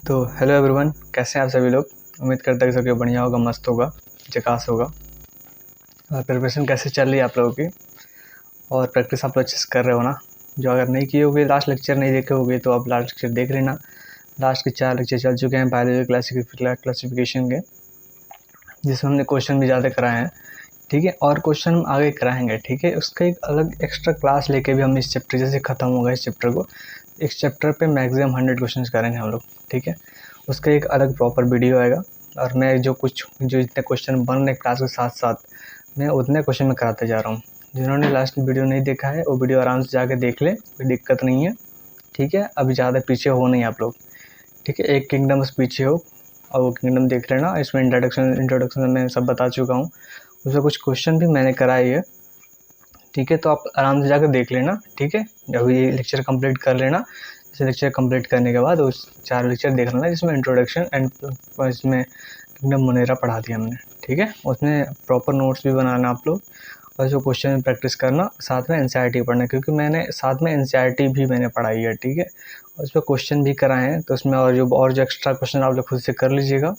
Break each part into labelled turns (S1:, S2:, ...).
S1: तो hello everyone, कैसे हैं आप सभी लोग। उम्मीद करता है कि सबके बढ़िया होगा, मस्त होगा, झकास होगा। और प्रिपरेशन कैसे चल रही है आप लोगों की, और प्रैक्टिस आप लोग अच्छे से कर रहे हो ना। जो अगर नहीं किए होगे, लास्ट लेक्चर नहीं देखे होगे तो आप लास्ट लेक्चर देख लेना। लास्ट के 4 लेक्चर चल चुके हैं बायोलॉजी क्लासिफिकेशन के, जिसमें हमने क्वेश्चन भी ज़्यादा कराए हैं। ठीक है, और क्वेश्चन हम आगे कराएंगे। ठीक है, उसका एक अलग एक्स्ट्रा क्लास लेके भी हम इस चैप्टर जैसे ख़त्म होगा इस चैप्टर को, इस चैप्टर पे मैक्सिमम 100 क्वेश्चंस करेंगे हम लोग। ठीक है, उसका एक अलग प्रॉपर वीडियो आएगा। और मैं जो जितने क्वेश्चन बन रहे क्लास के साथ साथ मैं उतने क्वेश्चन में कराते जा रहा हूँ। जिन्होंने लास्ट वीडियो नहीं देखा है वो वीडियो आराम से जाके देख ले, कोई दिक्कत नहीं है। ठीक है, अभी ज़्यादा पीछे हो नहीं आप लोग। ठीक है, एक किंगडम बस पीछे हो और वो किंगडम देख लेना। इसमें इंट्रोडक्शन में सब बता चुका हूँ, उसमें कुछ क्वेश्चन भी मैंने कराए है। ठीक है, तो आप आराम से जाकर देख लेना। ठीक है, अभी ये लेक्चर कंप्लीट कर लेना। इसे लेक्चर कंप्लीट करने के बाद उस 4 लेक्चर देख लेना जिसमें इंट्रोडक्शन एंड इसमें किंगडम मोनेरा पढ़ा दिया हमने। ठीक है, उसमें प्रॉपर नोट्स भी बनाना आप लोग, और जो क्वेश्चन में प्रैक्टिस करना, साथ में एनसीईआरटी पढ़ना, क्योंकि मैंने साथ में एनसीईआरटी भी मैंने पढ़ाई है। ठीक है, और उस पर क्वेश्चन भी कराए हैं, तो उसमें और जो एक्स्ट्रा क्वेश्चन आप लोग खुद से कर लीजिएगा।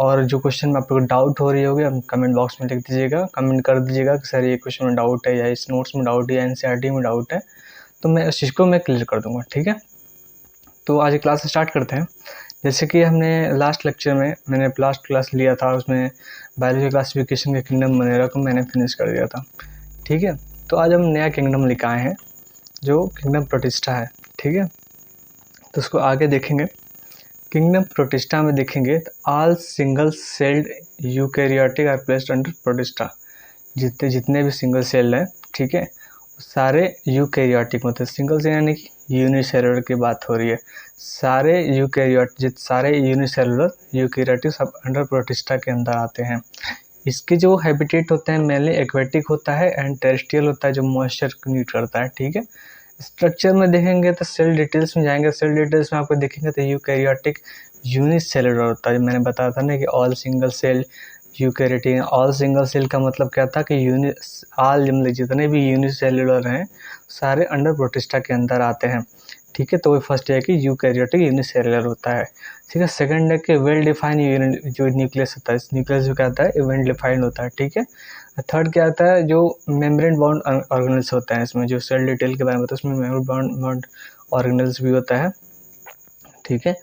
S1: और जो क्वेश्चन में आप लोग डाउट हो रही होगी आप कमेंट बॉक्स में लिख दीजिएगा, कमेंट कर दीजिएगा कि सर ये क्वेश्चन में डाउट है, या इस नोट्स में डाउट है, या एनसीईआरटी में डाउट है, तो मैं उस चीज़ को मैं क्लियर कर दूंगा। ठीक है, तो आज क्लास स्टार्ट करते हैं। जैसे कि हमने लास्ट लेक्चर में मैंने लास्ट क्लास लिया था, उसमें बायोलॉजी क्लासिफिकेशन के किंगडम मोनेरा को मैंने फिनिश कर दिया था। ठीक है, तो आज हम नया किंगडम लेकर आए हैं जो किंगडम प्रोटिस्टा है। ठीक है, तो उसको आगे देखेंगे। किंगडम प्रोटिस्टा में देखेंगे तो all single celled eukaryotic are placed under protista. जितने भी सिंगल सेल हैं, ठीक है, सारे यूकैरियोटिक मतलब सिंगल सेल यानी कि यूनिसेलुलर की बात हो रही है। सारे यूनिसेलुलर यूकैरियोटिक सब अंडर प्रोटिस्टा के अंदर आते हैं। इसके जो हैबिटेट होते हैं मेनली एक्वेटिक होता है एंड टेरेस्ट्रियल होता है, जो मॉइस्चर को नीड करता है। ठीक है, स्ट्रक्चर में देखेंगे तो सेल डिटेल्स में जाएंगे। सेल डिटेल्स में आपको देखेंगे तो यूकैरियोटिक यूनिसेलुलर होता है। मैंने बताया था ना कि all single cell eukaryotic. All single cell का मतलब क्या था कि ऑल जितने भी यूनिसेलुलर हैं सारे अंडर प्रोटिस्टा के अंदर आते हैं। ठीक है, तो वो फर्स्ट है कि यूकैरियोटिक यूनिसेलुलर होता है। ठीक है, सेकंड है कि वेल डिफाइंड जो न्यूक्लियस होता है, न्यूक्लियस जो क्या होता है वेल डिफाइंड होता है। ठीक है, थर्ड क्या आता है, जो मेम्ब्रेन बाउंड ऑर्गेनल्स होते हैं। इसमें जो सेल डिटेल के बारे में होता है उसमें मेम्ब्रेन बाउंड ऑर्गेनल्स भी होता है। ठीक है,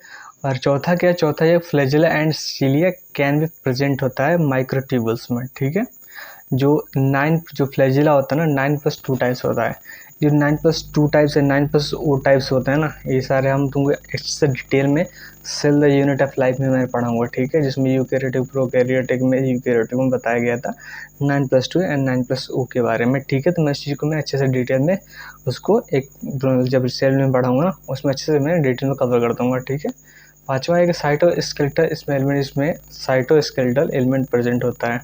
S1: और चौथा क्या, चौथा ये फ्लैजेला एंड सीलिया कैन भी प्रेजेंट होता है माइक्रोट्यूबल्स में। ठीक है, जो फ्लैजिला होता है ना 9+2 टाइप्स होता है। जो 9+2 टाइप्स है, 9+O टाइप्स होते हैं ना, ये सारे हम तुमको इससे डिटेल में cell the unit of life में मैं पढ़ाऊंगा। ठीक है, जिसमें यूकैरियोटिक प्रोकैरियोटिक में यूकैरियोटिक में बताया गया था 9+2 एंड 9+O के बारे में। ठीक है, तो मैं इस चीज़ को मैं अच्छे से डिटेल में उसको एक जब सेल में पढ़ाऊंगा ना उसमें अच्छे से मैं डिटेल में कवर कर दूंगा। ठीक है, पाँचवा है कि इसमें साइटोस्केलेटल एलिमेंट प्रेजेंट होता है।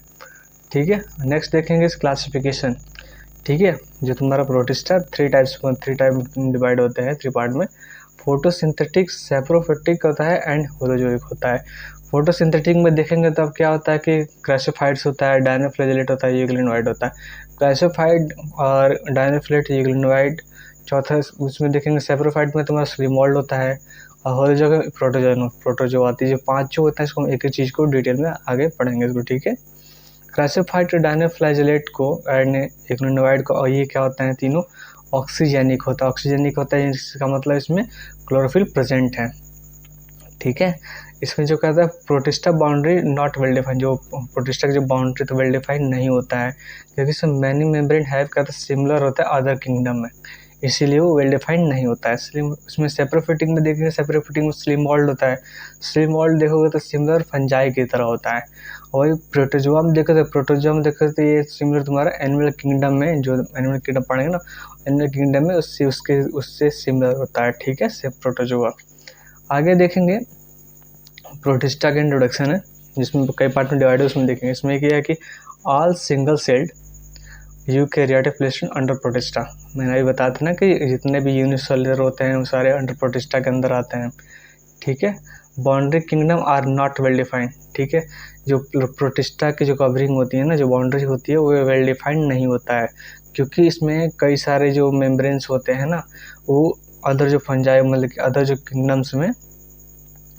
S1: ठीक है, नेक्स्ट देखेंगे इस क्लासिफिकेशन। ठीक है, जो तुम्हारा प्रोटिस्टा थ्री टाइप डिवाइड होते हैं 3 पार्ट में। फोटोसिंथेटिक, सैप्रोफिटिक होता है एंड होलोजोइक होता है। फोटोसिंथेटिक में देखेंगे तो अब क्या होता है कि क्रासिफाइड्स होता है, डायनोफ्लैजेलेट होता है, यूग्लिनोइड होता है। क्रासिफाइड और डायनोफ्लैट, यूग्लिनोइड। चौथा उसमें देखेंगे सैप्रोफाइट में तुम्हारा स्लिमोल्ड होता है, और होलोजोइक प्रोटोजो आती है। जो 5 जो होता है इसको हम एक चीज़ को डिटेल में आगे पढ़ेंगे इसको। ठीक है, क्लासिफाइड डायनोफ्लैजेलेट को एंड यूग्लिनोइड को, और ये क्या होता है तीनों ऑक्सीजेनिक होता है, इसका मतलब इसमें क्लोरोफिल प्रेजेंट है। ठीक है, इसमें जो कहता है protista boundary not well defined, जो प्रोटिस्टा की जो बाउंड्री तो वेल डिफाइंड नहीं होता है, क्योंकि इसमें मैनी मेम्ब्रेन हैव का सिमिलर होता है अदर किंगडम में, इसीलिए वो वेल डिफाइंड नहीं होता है। स्लिम उसमें सेप्रोफिटिक में देखेंगे, सेप्रोफिटिक में स्लिमोल्ड होता है। स्लिमोल्ड देखोगे तो सिमिलर फंजाई की तरह होता है। और प्रोटोजोआ में देखो तो ये सिमिलर तुम्हारा एनिमल किंगडम में, जो एनिमल किंगडम पढ़ेंगे ना एनिमल किंगडम में उससे सिमिलर होता है। ठीक है, प्रोटोजोआ। आगे देखेंगे प्रोटिस्टा का इंट्रोडक्शन है, जिसमें कई पार्ट में डिवाइड है, उसमें देखेंगे। इसमें क्या है कि all single celled eukaryotic placed under protista. मैंने अभी बताया था ना कि जितने भी यूनिसेलुलर होते हैं वो सारे अंडर प्रोटिस्टा के अंदर आते हैं। ठीक है, boundary kingdom are not well defined. ठीक है, जो प्रोटिस्टा की जो कवरिंग होती है ना, जो बाउंड्री होती है वो वेल डिफाइंड नहीं होता है, क्योंकि इसमें कई सारे जो मेम्ब्रेन्स होते हैं ना, वो अदर जो फंजाई मतलब कि अदर जो किंगडम्स में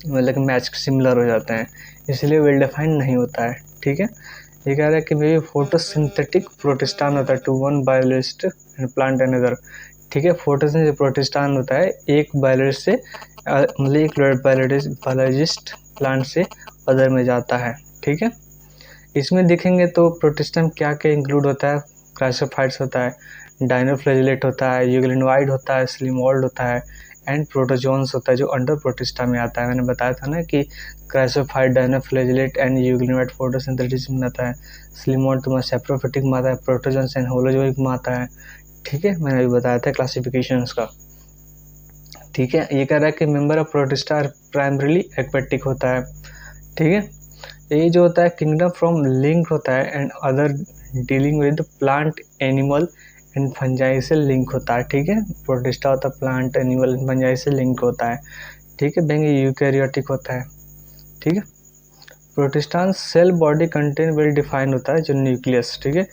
S1: मतलब कि मैच सिमिलर हो जाते हैं, इसलिए वेल डिफाइंड नहीं होता है। ठीक है, ये कह रहा है कि मे बी फोटोसिंथेटिक प्रोटिस्टान होता है to one biologist and plant another. ठीक है, फोटोसिंथेटिक प्रोटिस्टान होता है एक बायोलॉजिस्ट से मतलब एक बायोलॉजिस्ट प्लांट से अदर में जाता है। ठीक है, इसमें देखेंगे तो प्रोटिस्टम क्या क्या इंक्लूड होता है, क्राइसोफाइट्स होता है, डाइनोफ्लैजिलेट होता है, यूग्लिनोइड होता है, स्लिमोल्ड होता है एंड प्रोटोजोन्स होता है जो अंडर प्रोटिस्टा में आता है। मैंने बताया था ना कि क्राइसोफाइट, डाइनोफ्लैजिलेट एंड यूग्लिनोइड फोटोसिंथेसिस में आता है, स्लिमोल्ड तुम्हारा सेप्रोफिटिक में आता है, प्रोटोजोन्स एंड होलोजोइक में आता है। ठीक है, मैंने अभी बताया था क्लासिफिकेशन का। ठीक है, ये कह रहा है कि member of protista primarily aquatic होता है। ठीक है, ये जो होता है किंगडम फ्रॉम लिंक होता है and other dealing with plant, animal and fungi से लिंक होता है। ठीक है, प्रोटिस्टा होता है प्लांट, एनिमल एंड फंजाई से लिंक होता है। ठीक है, बेंग यूकैरियोटिक होता है। ठीक है, protistan cell body content well define होता है जो न्यूक्लियस। ठीक है,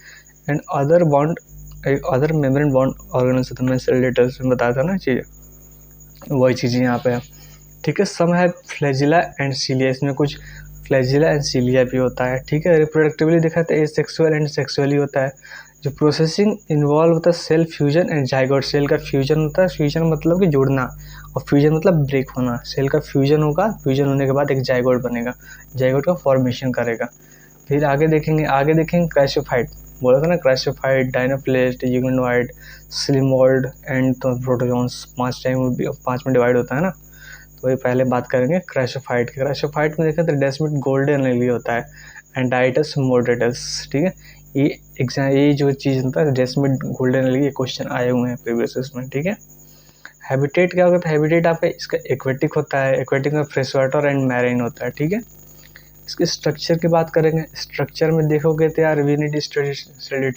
S1: and other bound, other membrane bound organelles होता है, मैं सेल डिटेल्स में बताया था ना चीज़ें, वही चीज़ें यहाँ पे है। ठीक है, सम है फ्लैजिला एंड सीलिया, इसमें कुछ फ्लैजिला एंड सीलिया भी होता है। ठीक है, रिप्रोडक्टिवली देखा तो एसेक्सुअल एंड सेक्सुअली होता है। जो प्रोसेसिंग इन्वॉल्व होता है cell fusion and zygote, cell का फ्यूजन होता है, फ्यूजन मतलब कि जुड़ना, और फ्यूजन मतलब ब्रेक होना। सेल का फ्यूजन होगा, फ्यूजन होने के बाद एक जाइगोट बनेगा, जाइगोट का फॉर्मेशन करेगा। फिर आगे देखेंगे क्राइसोफाइट, बोला था ना क्राइसोफाइट, डाइनोप्लेस्ट, यूग्लिनोइड, स्लिमोल्ड एंड तो प्रोटोजोन्स, 5 में डिवाइड होता है ना। तो ये पहले बात करेंगे क्राइसोफाइट की। क्राइसोफाइट में देखें तो डेस्मिड गोल्डन एली होता है एंड डाइटस मोडेटस। ठीक है, ये जो चीज़ होता है डेस्मिड गोल्डन एली, ये क्वेश्चन आए हुए हैं प्रीवियस इसमें। ठीक है, हैबिटेट क्या होता है, हैबिटेट आपका इसका एक्वेटिक होता है, एक्वेटिक में फ्रेश वाटर एंड मैरीन होता है। ठीक है, इसके स्ट्रक्चर की बात करेंगे, स्ट्रक्चर में देखोगे तो यार we need study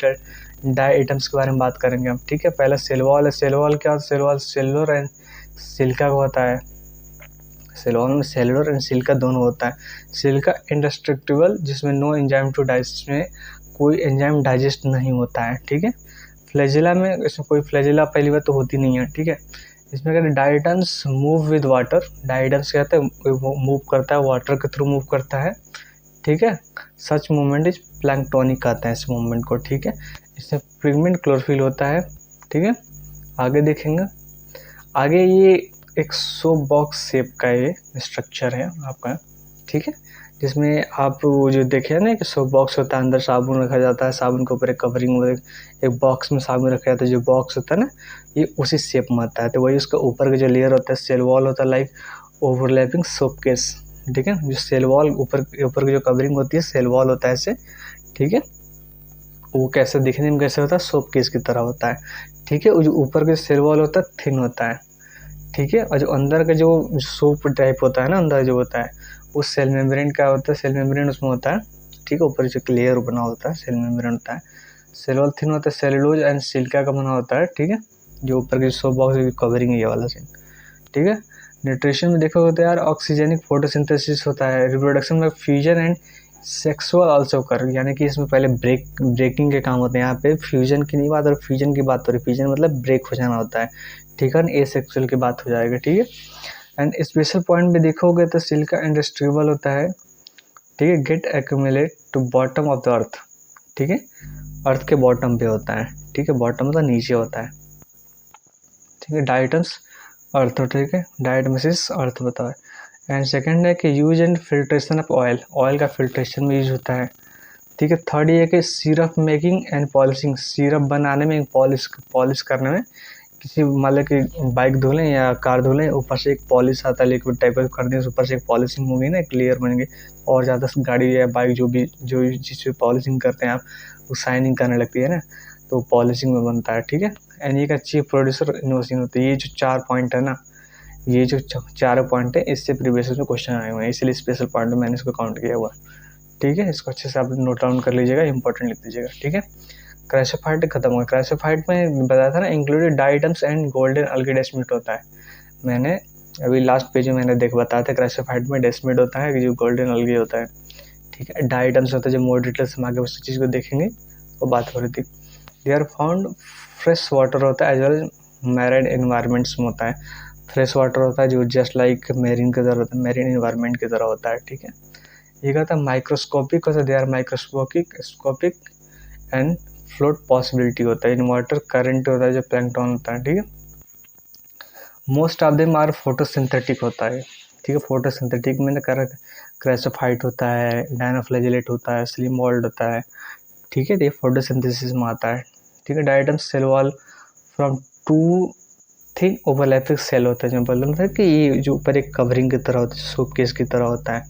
S1: diatoms के बारे में बात करेंगे हम। ठीक है, पहला सेल वॉल है, सेल वॉल क्या होता है, cell wall cellular and silica होता है। सेल वॉल में सेलुलर एंड सिल्का दोनों होता है। सिल्का इंडेस्ट्रक्टिबल, जिसमें नो एंजाइम टू डाइजेस्ट, में कोई एंजाइम डाइजेस्ट नहीं होता है। ठीक है, फ्लैजिला में इसमें कोई फ्लैजिला पहली बार तो होती नहीं है। ठीक है, इसमें कहते हैं diatoms move with water, diatoms कहते हैं वो मूव करता है, वाटर के थ्रू मूव करता है। ठीक है, सच मूवमेंट इज प्लैंक्टोनिक कहते हैं इस मूवमेंट को। ठीक है, इसमें पिगमेंट क्लोरोफिल होता है। ठीक है, आगे देखेंगे, आगे ये एक सोप बॉक्स शेप का ये स्ट्रक्चर है आपका। ठीक है, जिसमें आप वो जो देखे ना कि सोप बॉक्स होता है, अंदर साबुन रखा जाता है, साबुन के ऊपर एक कवरिंग, एक बॉक्स में साबुन रखा जाता है, जो बॉक्स होता है ना ये उसी शेप में आता है। तो वही उसका ऊपर का जो लेयर होता है सेल वॉल होता है, लाइक ओवरलैपिंग सोप केस। ठीक है, जो सेल वॉल ऊपर की जो कवरिंग होती है सेल वॉल होता है ऐसे। ठीक है, वो कैसे दिखने में कैसे होता है, सोप केस की तरह होता है। ठीक है, जो ऊपर का सेल वॉल होता है थिन होता है। ठीक है, और जो अंदर का जो सोप टाइप होता है ना, अंदर जो होता है वो सेल मेम्ब्रेन का होता है, सेल मेम्ब्रेन उसमें होता है। ठीक है, ऊपर जो लेयर बना होता है सेल मेम्ब्रेन होता है। सेल वॉल थिन होता है, सेलुलोज एंड सिल्का का बना होता है। ठीक है, जो ऊपर की सोप बॉक्स की कवरिंग है ये वाला सीन। ठीक है, न्यूट्रिशन में देखोगे तो यार ऑक्सीजेनिक फोटोसिंथेसिस होता है, रिप्रोडक्शन में फ्यूजन एंड सेक्सुअल आल्सो कर, यानी कि इसमें पहले ब्रेकिंग के काम होते हैं। यहाँ पे फ्यूजन की नहीं बात और फ्यूजन की बात हो रही, फ्यूजन मतलब ब्रेक हो जाना होता है। ठीक है, ए सेक्सुअल की बात हो जाएगी। ठीक है, एंड स्पेशल पॉइंट में देखोगे तो सिल्का इंडस्ट्रियल होता है। ठीक है, get accumulate to bottom of the earth. ठीक है, अर्थ के बॉटम पे होता है। ठीक है, बॉटम मतलब नीचे होता है। ठीक है, डाइटम्स अर्थ। ठीक है, डायटमिसिस अर्थ बताओ। एंड सेकंड है कि use and filtration of oil, oil का फिल्ट्रेशन में यूज होता है। ठीक है, थर्ड ये है कि syrup making and polishing, syrup बनाने में, पॉलिश करने में, किसी मान लो कि बाइक धो लें या कार धो लें, ऊपर से एक पॉलिश आता है लिक्विड टाइप का कर दें, ऊपर से एक पॉलिशिंग होगी ना, क्लियर बनेंगे, और ज़्यादा गाड़ी या बाइक जो जिस पे पॉलिशिंग करते हैं आप, वो शाइनिंग करने लगती है ना, तो पॉलिशिंग में बनता है। ठीक है, एंड ये का चीफ प्रोड्यूसर इनोवेशन होती है। ये जो 4 पॉइंट है ना, ये जो 4 पॉइंट है इससे प्रीवियस में क्वेश्चन आए हुए हैं, इसलिए स्पेशल पॉइंट में मैंने इसको काउंट किया हुआ। ठीक है, इसको अच्छे से आप नोट डाउन कर लीजिएगा, इंपॉर्टेंट लिख दीजिएगा। ठीक है, क्राइसोफाइट खत्म हुआ। क्राइसोफाइट में बताया था ना included diatoms and golden algae desmid होता है। मैंने अभी लास्ट पेज में मैंने बताया था क्राइसोफाइट में डेस्मिड होता है, जो गोल्डन अल्गी होता है। ठीक है, डाइटम्स होता है, जो मोर डिटेल्स हम आगे उस चीज़ को देखेंगे वो बात हो रही थी। They are found fresh water होता है एज वेल मैरिड एनवायरमेंट्स में होता है। फ्रेश वाटर होता है जो जस्ट लाइक मेरीन की तरह होता है, मेरीन इन्वायरमेंट की तरह होता है, ठीक है। ये क्या होता है माइक्रोस्कोपिक होता है, they are microscopic and float possibility होता है, इन वाटर करंट होता है जो प्लैंकटन होता है, ठीक है। Most of them are photosynthetic होता है, ठीक है। फोटोसिंथेटिक में क्रेसोफाइट होता है, डायनोफ्लैजिलेट होता है, स्लिम वॉल्ड होता है, ठीक है। ये फोटोसिंथेसिस में आता है, ठीक है। Diatom cell wall from two thick overlapping cell होता है, जो मतलब है कि ये जो ऊपर एक कवरिंग की तरह होता है, सोप केस की तरह होता है,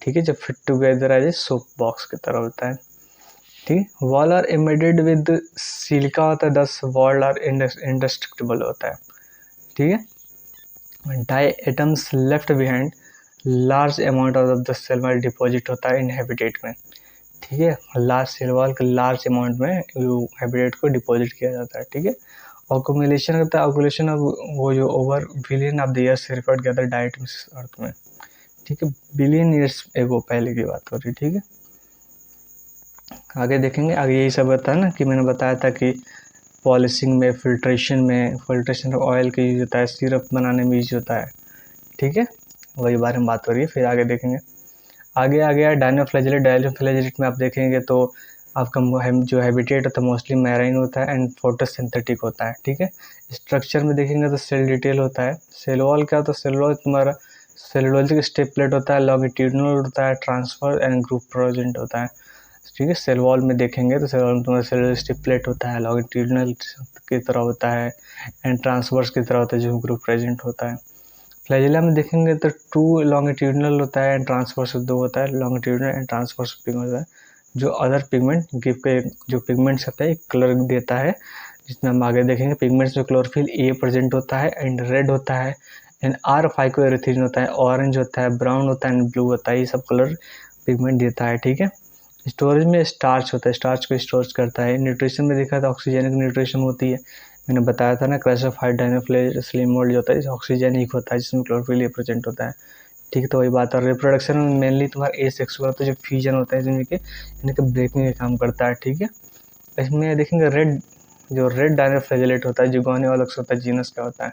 S1: ठीक है। जब fit together as a soap box की तरह होता है, ठीक है। Wall are embedded with silica होता है, 10 वॉल आर इंडेस्ट्रक्टिबल होता है, ठीक है। Diatoms left behind large amount of the cell wall deposit होता है इन हैबिटेट में, ठीक है। लार्ज सेल वॉल के लार्ज अमाउंट में हैबिटेट को डिपॉजिट किया जाता है, ठीक है। ऑक्यूमुलेशन होता है, ऑक्यूमुलेशन ऑफ वो जो over billion of the years referred किया था डाइटम्स अर्थ में, ठीक है। बिलियन ईयर्स एगो पहले की बात हो रही, ठीक है। आगे देखेंगे, आगे यही सब होता है ना कि मैंने बताया था कि पॉलिशिंग में, फिल्ट्रेशन ऑफ ऑयल का यूज होता है, सिरप बनाने में यूज होता है, ठीक है। वही बारे में बात हो रही है। फिर आगे देखेंगे, आगे आ गया डायनोफ्लैजिलेट में आप देखेंगे तो आपका जो हैबिटेट होता है मोस्टली मैराइन होता है एंड फोटोसिंथेटिक होता है, ठीक है। स्ट्रक्चर में देखेंगे तो सेल डिटेल होता है। सेल वॉल क्या होता है, सेल वॉल तुम्हारा सेलुलोजिक स्टेप प्लेट होता है, लॉन्गिट्यूडिनल होता है, ट्रांसफर एंड ग्रुप प्रेजेंट होता है, ठीक है। सेल वॉल में देखेंगे तो सेल वॉल में तुम्हारा सेलुलर स्टेप प्लेट होता है, लॉन्गिट्यूडिनल की तरह होता है एंड ट्रांसवर्स की तरह होता है जो ग्रुप प्रेजेंट होता है। फ्लैजिला में देखेंगे तो 2 लॉन्गिट्यूडिनल होता है एंड ट्रांसवर्स 2 होता है, लॉन्गिट्यूडिनल एंड ट्रांसवर्स पिगमेंट होता है जो अदर पिगमेंट गिव के जो पिगमेंट्स होता है एक कलर देता है, जिसमें हम आगे देखेंगे पिगमेंट्स में क्लोरोफिल ए प्रेजेंट होता है एंड रेड होता है एंड आर फाइकोएरिथ्रिन होता है, ऑरेंज होता है, ब्राउन होता है एंड ब्लू होता है, ये सब कलर पिगमेंट देता है, ठीक है। स्टोरेज में स्टार्च होता है, स्टार्च को स्टोर करता है। न्यूट्रिशन में देखा था ऑक्सीजन की न्यूट्रिशन होती है, मैंने बताया था ना क्रेसोफाइट डायनोफ्लैजिलेट स्लिम मोल्ड जो होता है ऑक्सीजन ही होता है जिसमें क्लोरोफिल प्रेजेंट होता है, ठीक है। तो वही बात है। रिप्रोडक्शन में मेनली तुम्हारा एसेक्सुअल होता है, जो फ्यूजन होता है जिनमें के इनके ब्रेकिंग का काम करता है, ठीक है। इसमें देखेंगे रेड डायनोफ्लैजिलेट होता है जो गोनियोलक्स होता है जीनस का होता है,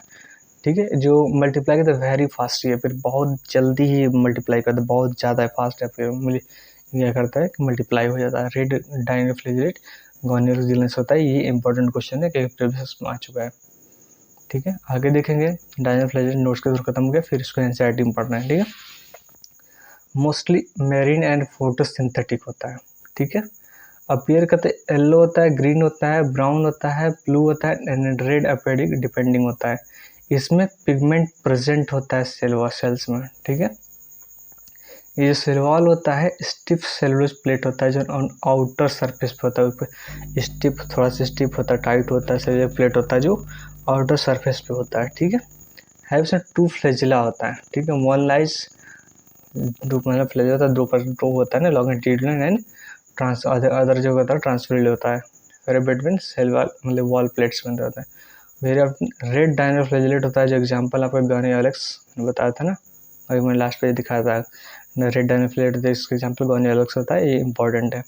S1: ठीक है। जो मल्टीप्लाई करता है वेरी फास्ट है, फिर बहुत जल्दी ही मल्टीप्लाई करता है, बहुत ज़्यादा फास्ट है, फिर क्या करता है कि मल्टीप्लाई हो जाता है। रेड डायनोफ्लैजिलेट गोनियोलक्स जीनस होता है, ये इंपॉर्टेंट क्वेश्चन है कि प्रीवियस में आ चुका है, ठीक है। आगे देखेंगे डायनोफ्लैजिलेट नोट्स के थ्रू खत्म हो गया, फिर इसको एनसीईआरटी में पढ़ना है, ठीक है। मोस्टली मेरीन एंड फोटोसिंथेटिक होता है, ठीक है। अपीयर करते येलो होता है, ग्रीन होता है, ब्राउन होता है, ब्लू होता है एंड रेड अपीयरिंग डिपेंडिंग होता है। इसमें पिगमेंट प्रेजेंट होता है सेल्स में, ठीक है। ये जो सेल वॉल होता है स्टिफ सेलुलोज प्लेट होता है जो आउटर सरफेस पे होता है, ऊपर स्टिफ थोड़ा सा स्टिफ होता है, टाइट होता है, सेलुलर प्लेट होता है जो आउटर सरफेस पे होता है, ठीक है। हैव से 2 फ्लैजिला होता है, ठीक है। वन लाइज दो मतलब फ्लैजिला होता है, दो होता है ना, लॉन्गिट्यूडिनल एंड अदर जो होता है ट्रांसफरल होता है, वेरी बिटवीन सेल वॉल मतलब वॉल प्लेट्स में होता है। वेरी रेड डायनोफ्लैजिलेट होता है जो एग्जांपल आपका गोनियोलक्स बताया था ना, अभी मैंने लास्ट पे दिखाया था रेड डायनोफ्लैजिलेट, इसका एग्जांपल गोनियोलक्स होता है, ये इंपॉर्टेंट है,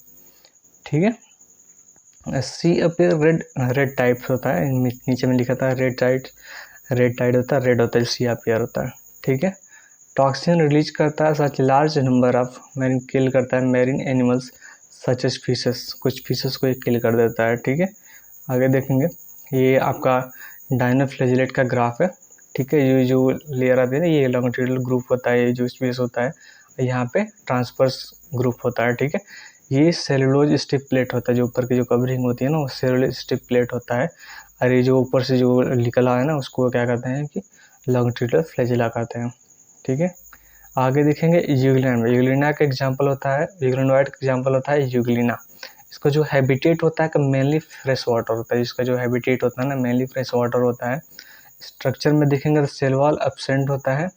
S1: ठीक है। सी अपीयर रेड टाइप्स होता है, नीचे में लिखा था रेड टाइड होता है, रेड होता है, सी अपीयर होता है, ठीक है। टॉक्सिन रिलीज करता है such large number of marine kill करता है marine animals such as fishes, कुछ फिशेस को ये किल कर देता है, ठीक है। आगे देखेंगे ये आपका डायनोफ्लैजिलेट का ग्राफ है, ठीक है। ये जो लेयर आती है ना ये लॉन्गिट्यूडिनल ग्रुप होता है, ये जो स्पेस होता है यहाँ पे ट्रांसवर्स ग्रुप होता है, ठीक है। ये सेलुलोज स्टिप प्लेट होता है, जो ऊपर की जो कवरिंग होती है ना वो सेलुलोज स्टिप प्लेट होता है, और ये जो ऊपर से जो निकला है ना उसको क्या कहते हैं कि लॉन्गिट्यूडिनल फ्लैजिला कहते हैं, ठीक है। आगे देखेंगे यूग्लिना का एग्जांपल होता है, यूग्लिनोइड का एग्जांपल होता है यूग्लिना। इसका जो हैबिटेट होता है मेनली फ्रेश वाटर होता है, इसका जो हैबिटेट होता है ना मेनली फ्रेश वाटर होता है। स्ट्रक्चर में देखेंगे तो सेल वॉल एब्सेंट होता है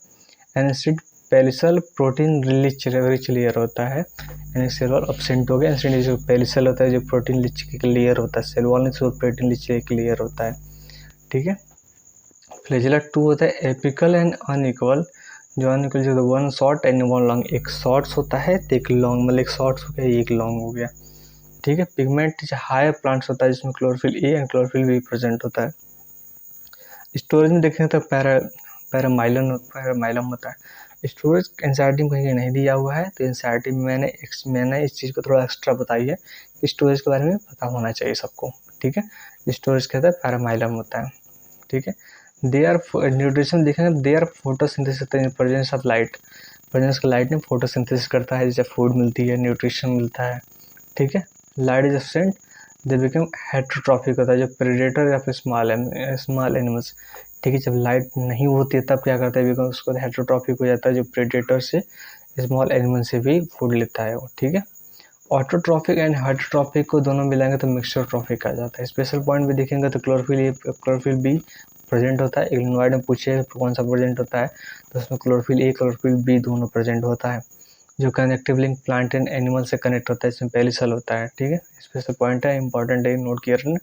S1: and instead pellicle protein rich layer होता है, यानी सेल वॉल एब्सेंट हो गया, इंस्टेड जो पेलिसल होता है जो प्रोटीन रिच लेयर होता है, सेल वॉल में जो प्रोटीन रिच लेयर होता है, ठीक है। फ्लैजिला 2 होता है एपिकल एंड अनइक्वल, जो अनइक्वल जो one short and one long, एक शॉर्ट्स होता है तो एक लॉन्ग, मतलब एक शॉर्ट्स हो गया एक लॉन्ग हो गया, ठीक है। पिगमेंट हायर प्लांट्स होता है जिसमें chlorophyll A and chlorophyll be present होता है। स्टोरेज में देखें तो पैरामाइलम होता है। स्टोरेज एनसीईआरटी में कहीं नहीं दिया हुआ है, तो एनसीईआरटी में मैंने इस चीज़ को थोड़ा एक्स्ट्रा बताई है कि स्टोरेज के बारे में पता होना चाहिए सबको, ठीक है। स्टोरेज के अंदर पैरामाइलम होता है, ठीक है। दे आर न्यूट्रिशन देखेंगे, they are photosynthesis, presence of light, presence का लाइट में फोटोसिंथेसिस करता है, जैसे फूड मिलती है, न्यूट्रिशन मिलता है, ठीक है। Light is absent, they become heterotrophic होता है, जो प्रेडेटर या फिर स्मॉल एनिमल्स, ठीक है। जब लाइट नहीं होती है तब क्या करता है, बिकॉज उसको हेट्रोट्रॉफिक हो जाता है, जो प्रेडेटर से स्मॉल एनिमल से भी फूड लेता है वो, ठीक है। ऑटोट्रॉफिक एंड हाइड्रोट्रॉफिक को दोनों मिलाएंगे तो मिक्सचर ट्रॉफिक आ जाता है। स्पेशल पॉइंट भी देखेंगे तो क्लोरोफिल बी प्रेजेंट होता है। इग्नोइड में पूछे कौन सा प्रेजेंट होता है, तो उसमें क्लोरोफिल ए क्लोरोफिल बी दोनों प्रेजेंट होता है। जो connective link plant and animal से कनेक्ट होता है, इसमें पहली सेल होता है, ठीक है। स्पेशल पॉइंट है, इंपॉर्टेंट है, नोट किया रखना,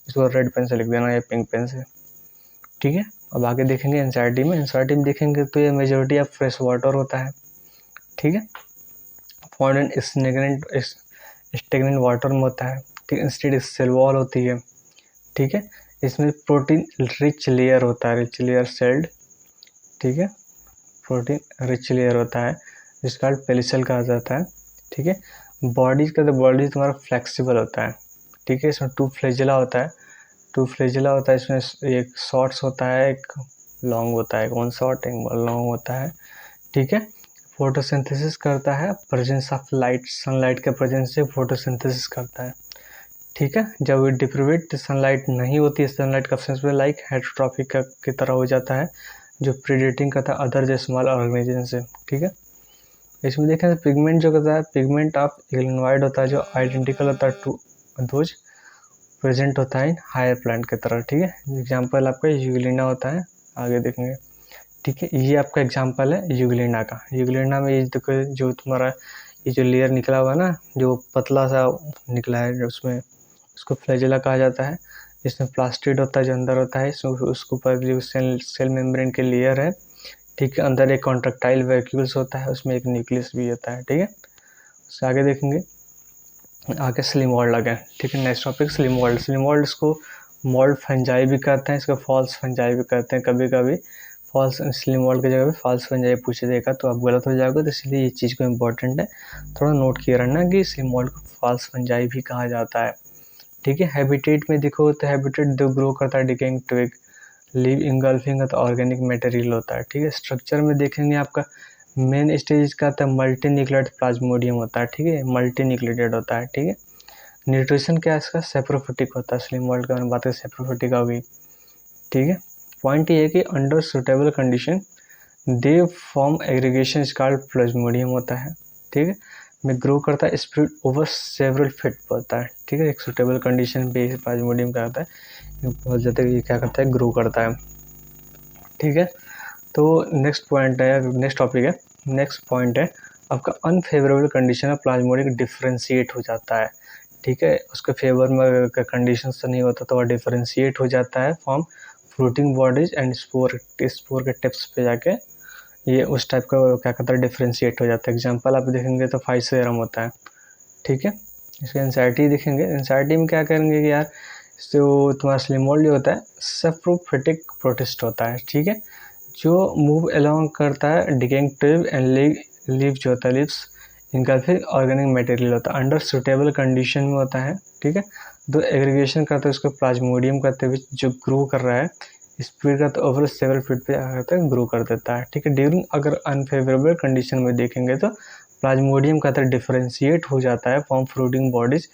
S1: इसको रेड पेन से लिख देना या पिंक पेन से, ठीक है। अब आगे देखेंगे एनसीईआरटी में देखेंगे तो ये मेजोरिटी ऑफ फ्रेश वाटर होता है, ठीक है। फाउंड इन स्टेगनेंट वाटर में होता है, ठीक है। इंस्टेड सेल वॉल होती है, ठीक है। इसमें प्रोटीन रिच लेयर होता है, रिच लेयर सेल्ड, ठीक है। प्रोटीन रिच लेयर होता है जिसका पेलिसेल कहा जाता है, ठीक है। बॉडी तुम्हारा फ्लेक्सिबल होता है, ठीक है। इसमें टू फ्लैजेला होता है, इसमें एक शॉर्ट्स होता है, एक लॉन्ग होता है, एक वन शॉर्ट एक लॉन्ग होता है, ठीक है। फोटोसिंथेसिस करता है, प्रेजेंस ऑफ लाइट, सनलाइट के प्रेजेंस से फोटोसिंथेसिस करता है, ठीक है। जब डिप्रिवेट सनलाइट नहीं होती है, सनलाइट का एब्सेंस में लाइक हेट्रोट्रॉफिक की तरह हो जाता है, जो प्रीडेटिंग करता है अदर जो स्मॉल ऑर्गेनिज्म से, ठीक है। इसमें देखें तो पिगमेंट जो करता है, पिगमेंट ऑफ इग्लिनोइड होता है, जो आइडेंटिकल होता है टू दोज प्रेजेंट होता है इन हायर प्लांट की तरह, ठीक है। एग्जाम्पल आपका यूग्लिना होता है, आगे देखेंगे, ठीक है। ये आपका एग्जाम्पल है यूग्लिना का। यूग्लिना में ये देखो, जो तुम्हारा ये जो लेयर निकला हुआ है ना, जो पतला सा निकला है, उसमें उसको फ्लैजेला कहा जाता है। इसमें प्लास्टिड होता है जो अंदर होता है, उसके ऊपर जो सेल मेम्ब्रेन के लेयर है, ठीक है। अंदर एक कॉन्ट्रेक्टाइल वैक्यूल्स होता है, उसमें एक न्यूक्लियस भी होता है, ठीक है। उससे आगे देखेंगे, आगे स्लिम वर्ल्ड आ गया, ठीक है। नेक्स्ट टॉपिक स्लिम वर्ल्ड इसको मोल्ड फंजाई भी कहते हैं, इसको फॉल्स फंजाई भी कहते हैं। कभी कभी फॉल्स स्लिम वर्ल्ड की जगह पे फॉल्स फंजाई पूछे देगा तो आप गलत हो जाओगे, तो इसलिए ये चीज़ को इम्पोर्टेंट है थोड़ा नोट किया रहना कि स्लिम वर्ल्ड को फॉल्स फंजाई भी कहा जाता है, ठीक है। हैबिटेट में देखो तो हैबिटेट जो ग्रो करता है, डिकेइंग ट्विग, लीव इंगल्फिंग तो ऑर्गेनिक मटेरियल होता है, ठीक है। स्ट्रक्चर में देखेंगे आपका मेन स्टेज का था मल्टी न्यूक्लियेटेड प्लाज्मोडियम होता है, ठीक है। मल्टी न्यूक्लियेटेड होता है, ठीक है। न्यूट्रिशन क्या है इसका, सेप्रोफिटिक होता है। स्लिम वर्ल्ड का बात करें सेप्रोफिटिक होगी, ठीक है। पॉइंट ये है कि under suitable condition they form aggregation called Plasmodium होता है, ठीक है। में ग्रो करता है, स्प्रेड ओवर सेवरल फीट होता है, ठीक है। एक सुटेबल कंडीशन पे प्लाज्मोडियम क्या होता है, बहुत ज़्यादा ये क्या करता है, ग्रो करता है, ठीक है। तो नेक्स्ट पॉइंट है, नेक्स्ट टॉपिक है, नेक्स्ट पॉइंट है आपका अनफेवरेबल कंडीशन है प्लाज्मोडियम डिफ्रेंशिएट हो जाता है, ठीक है। उसके फेवर में कंडीशन से नहीं होता तो वह डिफ्रेंशिएट हो जाता है form fruiting bodies and spore के टिप्स पे जाके ये उस टाइप का क्या कहता है, डिफ्रेंशिएट हो जाता है। एग्जांपल आप देखेंगे तो फाइसेरम होता है, ठीक है। इसके एनसीईआरटी देखेंगे, एनसीईआरटी में क्या करेंगे कि यार जो तुम्हारा स्लिमोल्ड जो होता है सेप्रोफिटिक प्रोटिस्ट होता है, ठीक है। जो मूव अलोंग करता है डिकेइंग ट्यूब एंड लीव जो होता है, लीव्स इनका फिर ऑर्गेनिक मटेरियल होता है, अंडर सुटेबल कंडीशन में होता है, ठीक है। दो एग्रीगेशन करते हैं उसको प्लाज्मोडियम करते हुए जो ग्रो कर रहा है स्पीड का, तो ओवर सेवरल फीट पे आता है ग्रो कर देता है, ठीक है। ड्यूरिंग अगर अनफेवरेबल कंडीशन में देखेंगे तो प्लाज्मोडियम का तरह डिफरेंशिएट हो जाता है फॉर्म फ्रूटिंग बॉडीज,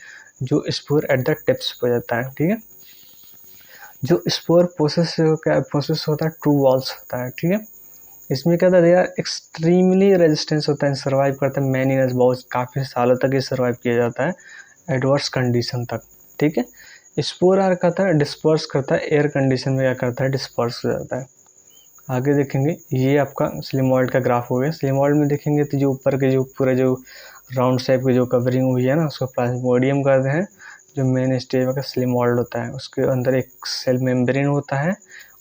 S1: जो स्पोर एट द टिप्स पे जाता है, ठीक है। जो स्पोर प्रोसेस होता है ट्रू वॉल्स होता है, ठीक है। इसमें क्या था यार, एक्सट्रीमली रेजिस्टेंस होता है, सर्वाइव करता है मैनी ईयर्स, बहुत काफ़ी सालों तक ये सर्वाइव किया जाता है एडवर्स कंडीशन तक, ठीक है। स्पोर आर करता है डिस्पर्स करता है, एयर कंडीशन में क्या करता है, डिस्पर्स हो जाता है। आगे देखेंगे, ये आपका स्लिमोइड का ग्राफ हो गया। स्लिमोइड में देखेंगे तो जो ऊपर के जो पूरा जो राउंड शेप की जो कवरिंग हुई है ना, उसको प्लाज्मोडियम कहते हैं। जो मेन स्टेज का स्लिमोइड होता है, उसके अंदर एक सेल मेम्ब्रेन होता है,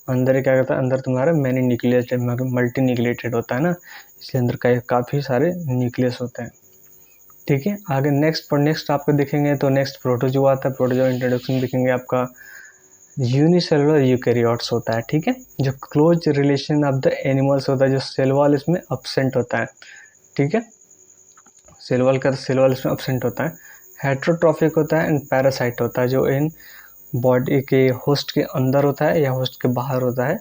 S1: अंदर क्या करता है, अंदर तुम्हारा मैनी न्यूक्लियस मल्टी न्यूक्लिएटेड होता है ना, इसलिए अंदर का काफ़ी सारे न्यूक्लियस होते हैं, ठीक है। आगे नेक्स्ट आपको देखेंगे तो नेक्स्ट प्रोटोजोआ आता है। प्रोटोजोआ इंट्रोडक्शन देखेंगे आपका यूनिसेलुलर यूकैरियोट्स होता है, ठीक है। जो close relation of the animals होता है, जो सेल वॉल इसमें अब्सेंट होता है, ठीक है। सेल वॉल इसमें अब्सेंट होता है। हेट्रोट्रॉफिक होता है एंड पैरासाइट होता है, जो इन बॉडी के होस्ट के अंदर होता है या होस्ट के बाहर होता है।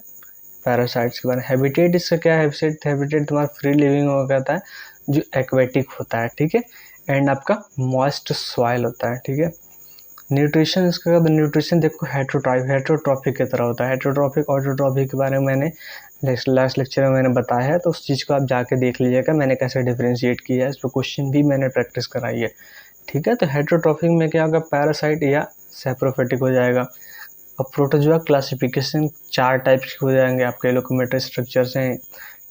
S1: पैरासाइट्स के बारे में हैबिटेट इसका क्या है, हैबिटेट तुम्हारा फ्री लिविंग हो जाता है, जो एक्वेटिक होता है, ठीक है। एंड आपका मॉइस्ट सॉइल होता है, ठीक है। न्यूट्रिशन इसका, न्यूट्रिशन देखो हेट्रोट्रॉफिक की तरह होता है। हेट्रोट्रॉफिक ऑटोट्रॉफिक के बारे में मैंने लास्ट लेक्चर में मैंने बताया है, तो उस चीज़ को आप जाके देख लीजिएगा, मैंने कैसे डिफ्रेंशिएट किया है, इस पर क्वेश्चन भी मैंने प्रैक्टिस कराई है, ठीक है। तो हेट्रोट्रॉफिक में क्या होगा, पैरासाइट या सैप्रोफिटिक हो जाएगा। अब प्रोटोजोआ क्लासिफिकेशन 4 टाइप्स के हो जाएंगे आपके लोकोमोटर स्ट्रक्चर्स हैं,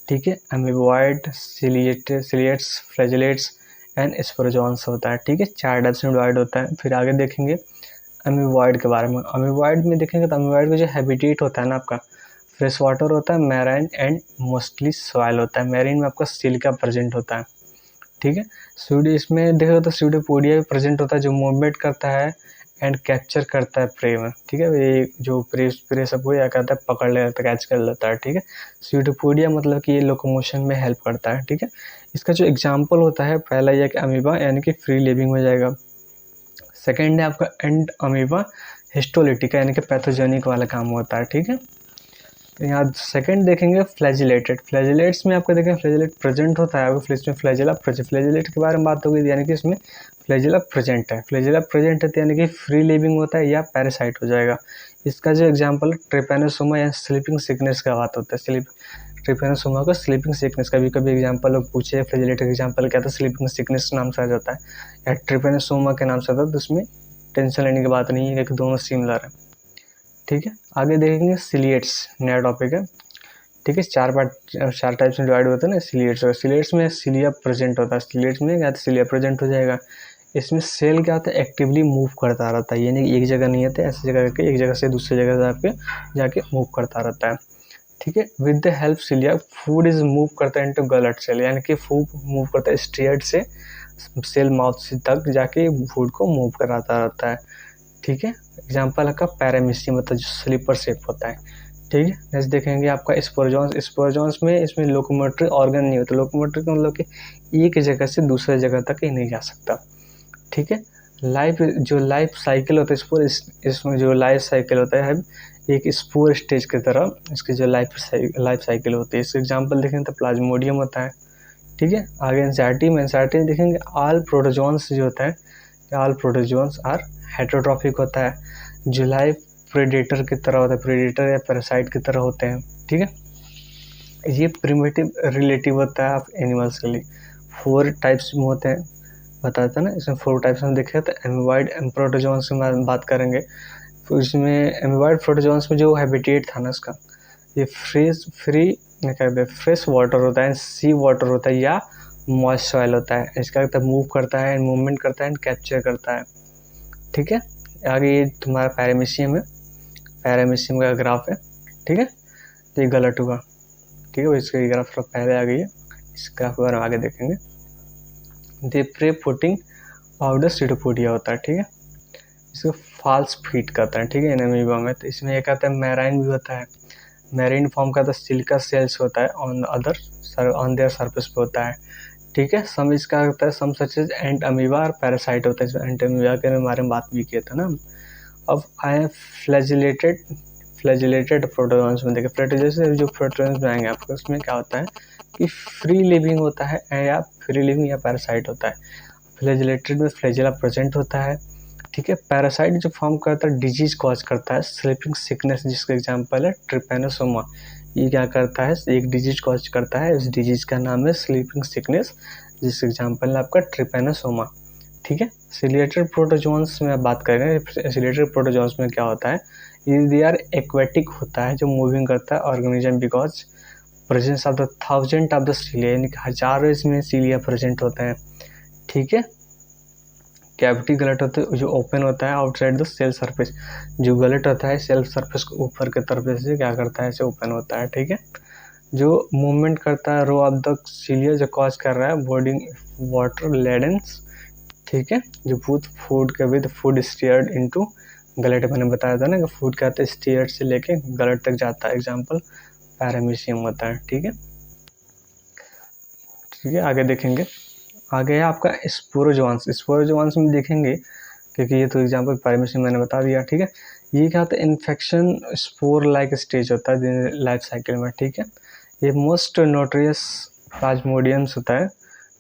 S1: ठीक है। अमीबॉइड, सिलिएट्स, फ्लैजेलेट्स एंड स्पोरोजोन्स होता है, ठीक है। 4 टाइप्स में डिवाइड होता है। फिर आगे देखेंगे अमीबॉइड के बारे में। अमीबॉइड में देखेंगे तो अमीबॉइड का जो हैबिटेट होता है ना आपका, फ्रेश वाटर होता है, मैराइन एंड मोस्टली सॉइल होता है। मैरीन में आपका सिलिका प्रेजेंट होता है, ठीक है। सूडो इसमें देखो तो सूडोपोडिया भी प्रेजेंट होता है, जो मूवमेंट करता है एंड कैप्चर करता है प्रे में, ठीक है। ये जो प्रे सबको क्या करता है, पकड़ लेता है, कैच कर लेता है, ठीक है। सूडोपोडिया मतलब कि ये लोकोमोशन में हेल्प करता है, ठीक है। इसका जो एग्जाम्पल होता है, पहला यह कि अमीबा यानी कि फ्री लिविंग हो जाएगा। सेकेंड है आपका एंड अमीबा हिस्टोलिटिका यानी कि पैथोजेनिक वाला काम होता है, ठीक है। तो यहाँ सेकंड देखेंगे फ्लैजिलेटेड। फ्लैजिलेट्स में आपको देखें फ्लैजिलेट प्रेजेंट होता है, आपको इसमें फ्लैजिलेट के बारे में बात होगी, यानी कि इसमें फ्लैजिला प्रेजेंट है। फ्लैजिला प्रेजेंट है यानी कि फ्री लिविंग होता है या पैरासाइट हो जाएगा। इसका जो एग्जांपल ट्रिपैनोसोमा या स्लीपिंग सिकनेस का बात होता है। ट्रिपैनोसोमा का स्लीपिंग सिकनेस का भी कभी एग्जाम्पल लोग पूछे, फ्लैजिलेट का एग्जाम्पल क्या था, स्लीपिंग सिकनेस नाम से आ जाता है या ट्रिपैनोसोमा के नाम से आता है, तो उसमें टेंशन लेने की बात नहीं है कि दोनों सिमिलर है, ठीक है। आगे देखेंगे सिलिएट्स, नया टॉपिक है, ठीक है। 4 टाइप्स में डिवाइड होता है ना सिलिएट्स। और सिलिएट्स में सिलिया प्रेजेंट होता है, सिलिएट्स में क्या सिलिया प्रेजेंट हो जाएगा। इसमें सेल क्या होता है, एक्टिवली मूव करता रहता है, यानी एक जगह नहीं रहता है, ऐसी जगह करके एक जगह से दूसरी जगह जाके मूव करता रहता है, ठीक है। With the help cilia food is move करता है इनटू गलट सेल, यानी कि फूड मूव करता है स्ट्रिएट से सेल माउथ से तक जाके फूड को मूव कराता रहता है, ठीक है। एग्जाम्पल आपका पैरामीशियम मतलब जो स्लीपर शेप होता है, ठीक है। नेक्स्ट देखेंगे आपका स्पोरोजोन्स। स्पोरोजोन्स में इसमें लोकोमोटरी ऑर्गन नहीं होता। लोकोमोटरी का मतलब कि एक जगह से दूसरे जगह तक ही नहीं जा सकता, ठीक है। लाइफ साइकिल होता है इसमें जो लाइफ साइकिल होता है एक स्पोर स्टेज की तरह इसकी जो लाइफ साइकिल होती है। इसका एग्जाम्पल देखेंगे तो प्लाज्मोडियम होता है, ठीक है। आगे एंजाइटी में देखेंगे ऑल प्रोटोजोन्स जो होता है, ऑल प्रोटोजोन्स आर हेट्रोट्रॉफिक होता है, जो लाइफ प्रेडेटर की तरह होता है, प्रेडेटर या पैरासाइट की तरह होते हैं, ठीक है। ये प्रिमिटिव रिलेटिव होता है आप एनिमल्स के लिए। 4 टाइप्स में होते हैं बताता है ना, इसमें 4 टाइप्स में देखे तो एमीबॉइड प्रोटोजोन्स की बात करेंगे। तो इसमें एमीबॉइड प्रोटोजोन्स में जो हैबिटेट था ना इसका, ये फ्रेश वाटर होता है, सी वाटर होता है या मॉइस्ट सॉइल होता है। इसका मूव करता है, मूवमेंट करता है एंड कैप्चर करता है, ठीक है। आगे ये तुम्हारा पैरामीशियम है, पैरामीशियम का ग्राफ है, ठीक है। तो ये गलत हुआ, ठीक है। इसके ग्राफ पहले आ गई है, इस ग्राफ के बारे में आगे देखेंगे। They prey putting out the pseudopodia होता है, ठीक है। इसको फॉल्स फीट करता है, ठीक है, एनीमिबा में। तो इसमें एक आता है मैराइन भी होता है, मैरीन फॉर्म का तो सिलिका सेल्स होता है ऑन देयर सरफेस पे होता है, ठीक है। सम इसका होता है सम सच एज एंट अमीबा और पैरासाइट होता है। इसमें एंट अमीबा के बारे में बात भी किया था ना। अब आए फ्लैजिलेटेड प्रोटोजोन्स में। देखिए फ्लैजिलेटेड जो प्रोटोजोन्स में आएंगे आपको, उसमें क्या होता है कि फ्री लिविंग होता है या फ्री लिविंग या पैरासाइट होता है। फ्लैजिलेटेड में फ्लैजिला प्रेजेंट होता है, ठीक है। पैरासाइट जो फॉर्म करता है डिजीज कॉज करता है, स्लीपिंग सिकनेस जिसका एग्जांपल है ट्रिपैनोसोमा। ये क्या करता है, एक डिजीज कॉज करता है, इस डिजीज का नाम है स्लीपिंग सिकनेस, जिसका एग्जांपल है आपका ट्रिपैनोसोमा, ठीक है। सिलिएटेड प्रोटोजोन्स में बात करेंगे। सिलिएटेड प्रोटोजोन्स में क्या होता है, दे आर एक्वेटिक होता है, जो मूविंग करता है organism because presence of the thousand of the cilia, यानी कि हजारों इसमें सीलिया प्रेजेंट होते हैं, ठीक है। कैविटी गलट होता है जो ओपन होता है आउटसाइड द सेल सरफेस, जो गलट होता है सेल सरफेस को ऊपर के तरफ से क्या करता है, ऐसे ओपन होता है, ठीक है। जो मूवमेंट करता है रो ऑफ द सीलिया, जो कॉज कर रहा है बोर्डिंग वाटर लेडेंस, ठीक है, जो फूड के विद फूड स्टीयर्ड इनटू गलट मैंने बताया था ना कि फूड क्या होता है, स्टीयर्ड से लेके गलट तक जाता है, एग्जाम्पल पैरामीशियम होता है। ठीक है, ठीक है, आगे देखेंगे। आगे है आपका स्पोरोजोआंस। स्पोरोजोआंस में देखेंगे, क्योंकि ये तो एग्जाम्पल पैरामीशियम मैंने बता दिया। ठीक है, ये क्या होता है, इन्फेक्शन स्पोर लाइक स्टेज होता है लाइफ साइकिल में। ठीक है, ये मोस्ट नोटोरियस प्लाज्मोडियम्स होता है,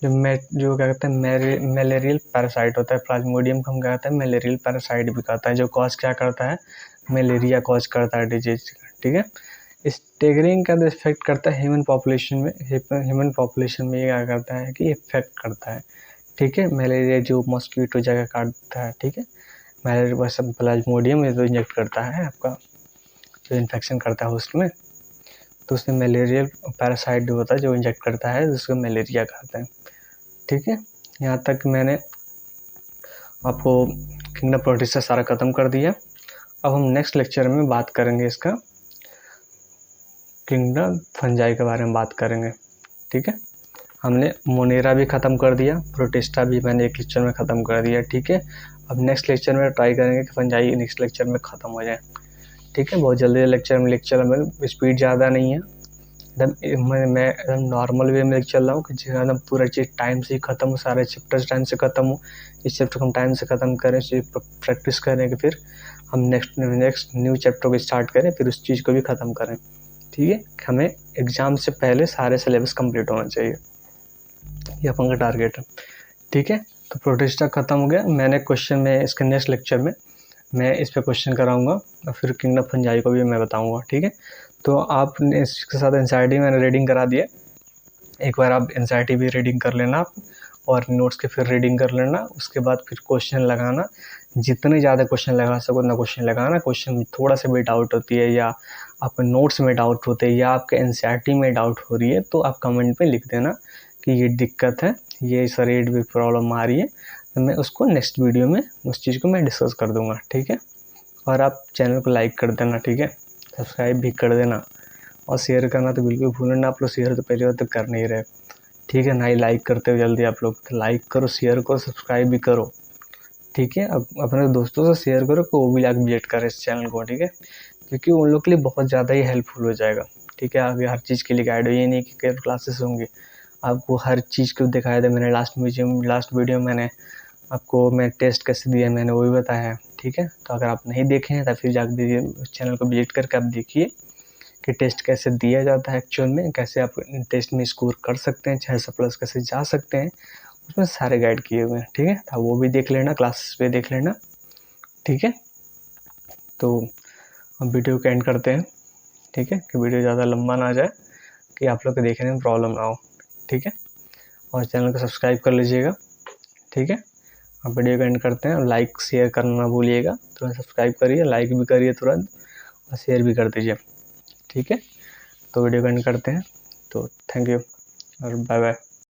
S1: जो क्या कहते हैं मलेरियल पैरासाइट होता है। प्लाज्मोडियम को हम क्या कहते हैं, मलेरियल पैरासाइट भी कहता है, जो कॉज क्या करता है, मलेरिया कॉज करता है, डिजीज। ठीक है, स्टेगरिंग का इफेक्ट करता है ह्यूमन पॉपुलेशन में। ह्यूमन पॉपुलेशन में ये क्या करता है कि इफेक्ट करता है। ठीक है, मलेरिया जो मॉस्किटो जगह काटता है। ठीक है, मलेरिया बस प्लाज्मोडियम ये तो इंजेक्ट करता है आपका, जो इन्फेक्शन करता है होस्ट में, तो उसमें मलेरियल पैरासाइट जो होता है जो इंजेक्ट करता है, जिसको मलेरिया कहते हैं। ठीक है, यहाँ तक मैंने आपको किंगडम प्रोटिस्टा सारा ख़त्म कर दिया। अब हम नेक्स्ट लेक्चर में बात करेंगे इसका किंगडम फंजाई के बारे में बात करेंगे। ठीक है, हमने मोनेरा भी ख़त्म कर दिया, प्रोटिस्टा भी मैंने एक लेक्चर में ख़त्म कर दिया। ठीक है, अब नेक्स्ट लेक्चर में ट्राई करेंगे कि फंजाई नेक्स्ट लेक्चर में ख़त्म हो जाए। ठीक है, बहुत जल्दी लेक्चर में स्पीड ज़्यादा नहीं है, एकदम मैं एकदम नॉर्मल वे में चल रहा हूँ कि एकदम पूरा चीज़ टाइम से ही ख़त्म हो, सारे चैप्टर्स टाइम से ख़त्म हो। इस चैप्टर को हम टाइम से ख़त्म करें, इस चीज़ पर प्रैक्टिस करें कि फिर हम नेक्स्ट न्यू चैप्टर को स्टार्ट करें, फिर उस चीज़ को भी ख़त्म करें। ठीक है, हमें एग्ज़ाम से पहले सारे सिलेबस कंप्लीट होना चाहिए, ये अपन का टारगेट है। ठीक है, तो प्रोटिस्टा ख़त्म हो गया। मैंने क्वेश्चन में इसके नेक्स्ट लेक्चर में मैं इस पर क्वेश्चन कराऊंगा और फिर किंगडम फंजाई को भी मैं बताऊंगा। ठीक है, तो आपने इसके साथ एनसीईआरटी मैंने रीडिंग करा दिया, एक बार आप एनसीईआरटी भी रीडिंग कर लेना आप, और नोट्स के फिर रीडिंग कर लेना। उसके बाद फिर क्वेश्चन लगाना, जितने ज़्यादा क्वेश्चन लगा सको उतना क्वेश्चन लगाना। क्वेश्चन में थोड़ा सा भी डाउट होती है, या आपके नोट्स में डाउट होते हैं, या आपके एनसीईआरटी में डाउट हो रही है, तो आप कमेंट में लिख देना कि ये दिक्कत है, ये सर ये भी प्रॉब्लम आ रही है, तो मैं उसको नेक्स्ट वीडियो में उस चीज़ को मैं डिस्कस कर दूँगा। ठीक है, और आप चैनल को लाइक कर देना। ठीक है, सब्सक्राइब भी कर देना, और शेयर करना तो बिल्कुल भूलना ना। आप लोग शेयर तो पहली बार तो कर नहीं रहे। ठीक है, ना ही लाइक करते हो जल्दी आप लोग, तो लाइक करो, शेयर करो, सब्सक्राइब भी करो। ठीक है, अब अपने दोस्तों से शेयर करो कि वो भी लाइक विजिट करें इस चैनल को। ठीक है, क्योंकि उन लोग के लिए बहुत ज़्यादा ही हेल्पफुल हो जाएगा। ठीक है, आगे हर चीज़ के लिए गाइड हो, ये नहीं कि केवल क्लासेस होंगे, आपको हर चीज़ को दिखाया था। मैंने लास्ट वीडियो मैंने आपको मैं टेस्ट कैसे दिया मैंने वो भी बताया है। ठीक है, तो अगर आप नहीं देखे हैं तो फिर जाकर चैनल को विजिट करके आप देखिए कि टेस्ट कैसे दिया जाता है एक्चुअल में, कैसे आप टेस्ट में स्कोर कर सकते हैं, 600+ कैसे जा सकते हैं, उसमें सारे गाइड किए हुए हैं। ठीक है, तो वो भी देख लेना, क्लासेस पे देख लेना। ठीक है, तो अब वीडियो को एंड करते हैं। ठीक है, कि वीडियो ज़्यादा लंबा ना जाए, कि आप लोग को देखने में प्रॉब्लम ना हो। ठीक है, और चैनल को सब्सक्राइब कर लीजिएगा। ठीक है, अब वीडियो को एंड करते हैं, और लाइक शेयर करना ना भूलिएगा। तुरंत सब्सक्राइब करिए, लाइक भी करिए तुरंत, और शेयर भी कर दीजिए। ठीक है, तो वीडियो को एंड करते हैं। तो थैंक यू और बाय बाय।